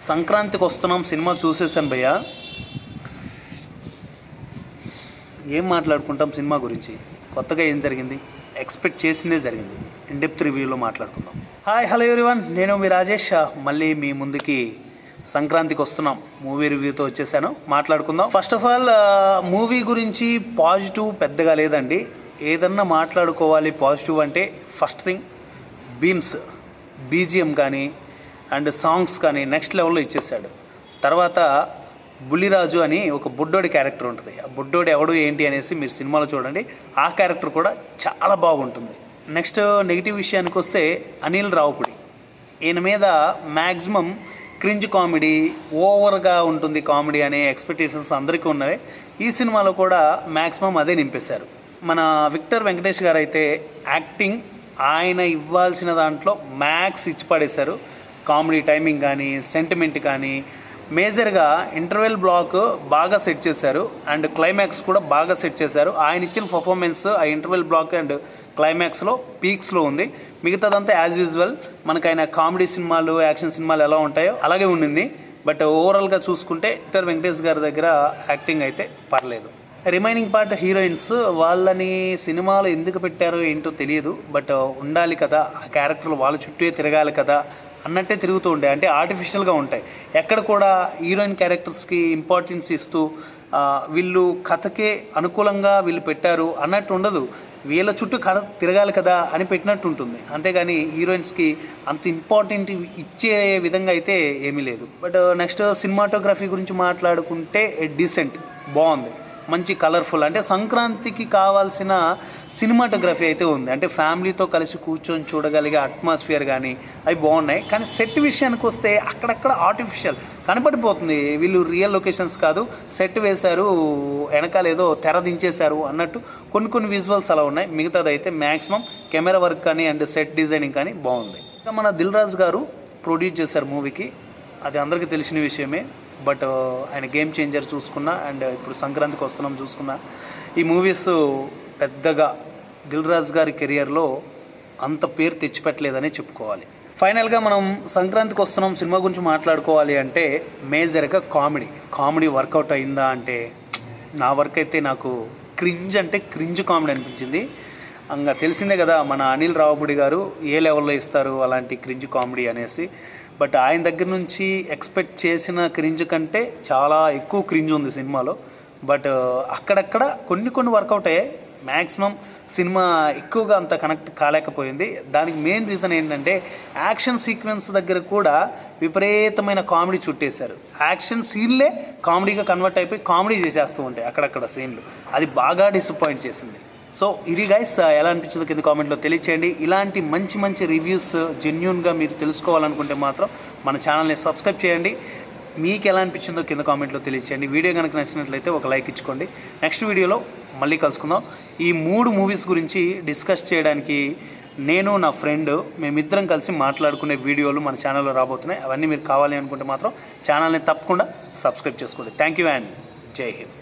సంక్రాంతికి వస్తున్నాం సినిమా చూసేసాను భయ్య. ఏం మాట్లాడుకుంటాం సినిమా గురించి, కొత్తగా ఏం జరిగింది, ఎక్స్పెక్ట్ చేసిందే జరిగింది, ఇన్డెప్త్ రివ్యూలో మాట్లాడుకుందాం. హాయ్ హలో ఎవ్రీవన్, నేను మీ రాజేష్. మళ్ళీ మీ ముందుకి సంక్రాంతికి వస్తున్నాం మూవీ రివ్యూతో వచ్చేసాను. మాట్లాడుకుందాం. ఫస్ట్ ఆఫ్ ఆల్ మూవీ గురించి పాజిటివ్ పెద్దగా లేదండి. ఏదన్నా మాట్లాడుకోవాలి పాజిటివ్ అంటే ఫస్ట్ థింగ్ బీజిఎం కానీ అండ్ సాంగ్స్ కానీ నెక్స్ట్ లెవెల్లో ఇచ్చేసాడు. తర్వాత బుల్లిరాజు అని ఒక బుడ్డోడి క్యారెక్టర్ ఉంటుంది. ఆ బుడ్డోడు ఎవడు ఏంటి అనేసి మీరు సినిమాలో చూడండి. ఆ క్యారెక్టర్ కూడా చాలా బాగుంటుంది. నెక్స్ట్ నెగిటివ్ విషయానికి వస్తే అనిల్ రావుపుడి, ఈయన మీద మ్యాక్సిమం క్రింజ్ కామెడీ, ఓవర్గా ఉంటుంది కామెడీ అనే ఎక్స్పెక్టేషన్స్ అందరికీ ఉన్నాయి. ఈ సినిమాలో కూడా మ్యాక్సిమం అదే నింపేశారు. మన విక్టర్ వెంకటేష్ గారు అయితే యాక్టింగ్ ఆయన ఇవ్వాల్సిన దాంట్లో మ్యాక్స్ ఇచ్చి పడేశారు. కామెడీ టైమింగ్ కానీ సెంటిమెంట్ కానీ మేజర్గా ఇంటర్వెల్ బ్లాక్ బాగా సెట్ చేశారు అండ్ క్లైమాక్స్ కూడా బాగా సెట్ చేశారు. ఆయన ఇచ్చిన పర్ఫార్మెన్స్ ఆ ఇంటర్వెల్ బ్లాక్ అండ్ క్లైమాక్స్లో పీక్స్లో ఉంది. మిగతాదంతా యాజ్ యూజువల్ మనకు ఆయన కామెడీ సినిమాలు యాక్షన్ సినిమాలు ఎలా ఉంటాయో అలాగే ఉండింది. బట్ ఓవరాల్గా చూసుకుంటే విక్టర్ వెంకటేష్ గారి దగ్గర యాక్టింగ్ అయితే పర్లేదు. రిమైనింగ్ పార్ట్ హీరోయిన్స్, వాళ్ళని సినిమాలో ఎందుకు పెట్టారో ఏంటో తెలియదు. బట్ ఉండాలి కదా, ఆ క్యారెక్టర్లు వాళ్ళ చుట్టూ తిరగాలి కదా అన్నట్టే తిరుగుతూ ఉంటాయి. అంటే ఆర్టిఫిషియల్గా ఉంటాయి. ఎక్కడ కూడా హీరోయిన్ క్యారెక్టర్స్కి ఇంపార్టెన్స్ ఇస్తూ వీళ్ళు కథకే అనుకూలంగా వీళ్ళు పెట్టారు అన్నట్టు ఉండదు. వీళ్ళ చుట్టూ కథ తిరగాలి కదా అని పెట్టినట్టు ఉంటుంది. అంతేగాని హీరోయిన్స్కి అంత ఇంపార్టెంట్ ఇచ్చే విధంగా అయితే ఏమీ లేదు. బట్ నెక్స్ట్ సినిమాటోగ్రఫీ గురించి మాట్లాడుకుంటే డీసెంట్, బాగుంది, మంచి కలర్ఫుల్, అంటే సంక్రాంతికి కావాల్సిన సినిమాటోగ్రఫీ అయితే ఉంది. అంటే ఫ్యామిలీతో కలిసి కూర్చొని చూడగలిగే అట్మాస్ఫియర్ కానీ అవి బాగున్నాయి. కానీ సెట్ విషయానికి వస్తే అక్కడక్కడ ఆర్టిఫిషియల్ కనపడిపోతుంది. వీళ్ళు రియల్ లొకేషన్స్ కాదు, సెట్ వేశారు, వెనకాల ఏదో తెర దించేశారు అన్నట్టు కొన్ని విజువల్స్ అలా ఉన్నాయి. మిగతాది అయితే మ్యాక్సిమం కెమెరా వర్క్ కానీ అండ్ సెట్ డిజైనింగ్ కానీ బాగుంది. ఇంకా మన దిల్ రాజు గారు ప్రొడ్యూస్ చేశారు మూవీకి, అది అందరికీ తెలిసిన విషయమే. బట్ ఆయన గేమ్ చేంజర్ చూసుకున్నా అండ్ ఇప్పుడు సంక్రాంతికి వస్తున్నాం చూసుకున్నా, ఈ మూవీస్ పెద్దగా దిల్ రాజు గారి కెరియర్లో అంత పేరు తెచ్చిపెట్టలేదని చెప్పుకోవాలి. ఫైనల్గా మనం సంక్రాంతికి వస్తున్నాం సినిమా గురించి మాట్లాడుకోవాలి అంటే మేజర్గా కామెడీ వర్కౌట్ అయిందా అంటే నా వర్క్ అయితే నాకు క్రింజ్ కామెడీ అనిపించింది. ఇంకా తెలిసిందే కదా మన అనిల్ రావుపుడి గారు ఏ లెవెల్లో ఇస్తారు అలాంటి క్రింజ్ కామెడీ అనేసి. బట్ ఆయన దగ్గర నుంచి ఎక్స్పెక్ట్ చేసిన క్రింజ్ కంటే చాలా ఎక్కువ క్రింజ్ ఉంది సినిమాలో. బట్ అక్కడక్కడ కొన్ని వర్కౌట్ అయ్యాయి. మ్యాక్సిమం సినిమా ఎక్కువగా అంత కనెక్ట్ కాలేకపోయింది. దానికి మెయిన్ రీజన్ ఏంటంటే యాక్షన్ సీక్వెన్స్ దగ్గర కూడా విపరీతమైన కామెడీ చుట్టేశారు. యాక్షన్ సీన్లే కామెడీగా కన్వర్ట్ అయిపోయి కామెడీ చేసేస్తూ ఉంటాయి అక్కడక్కడ సీన్లు. అది బాగా డిసప్పాయింట్ చేసింది. సో ఇది గైస్, ఎలా అనిపించిందో కింద కామెంట్లో తెలియచేయండి. ఇలాంటి మంచి రివ్యూస్ జెన్యూన్గా మీరు తెలుసుకోవాలనుకుంటే మాత్రం మన ఛానల్ని సబ్స్క్రైబ్ చేయండి. మీకు ఎలా అనిపించిందో కింద కామెంట్లో తెలియచేయండి. వీడియో కనుక నచ్చినట్లయితే ఒక లైక్ ఇచ్చుకోండి. నెక్స్ట్ వీడియోలో మళ్ళీ కలుసుకుందాం. ఈ 3 మూవీస్ గురించి డిస్కస్ చేయడానికి నేను నా ఫ్రెండ్ మేమిద్దరం కలిసి మాట్లాడుకునే వీడియోలు మన ఛానల్లో రాబోతున్నాయి. అవన్నీ మీరు కావాలి అనుకుంటే మాత్రం ఛానల్ని తప్పకుండా సబ్స్క్రైబ్ చేసుకోండి. థ్యాంక్ యూ అండ్ జై హింద్.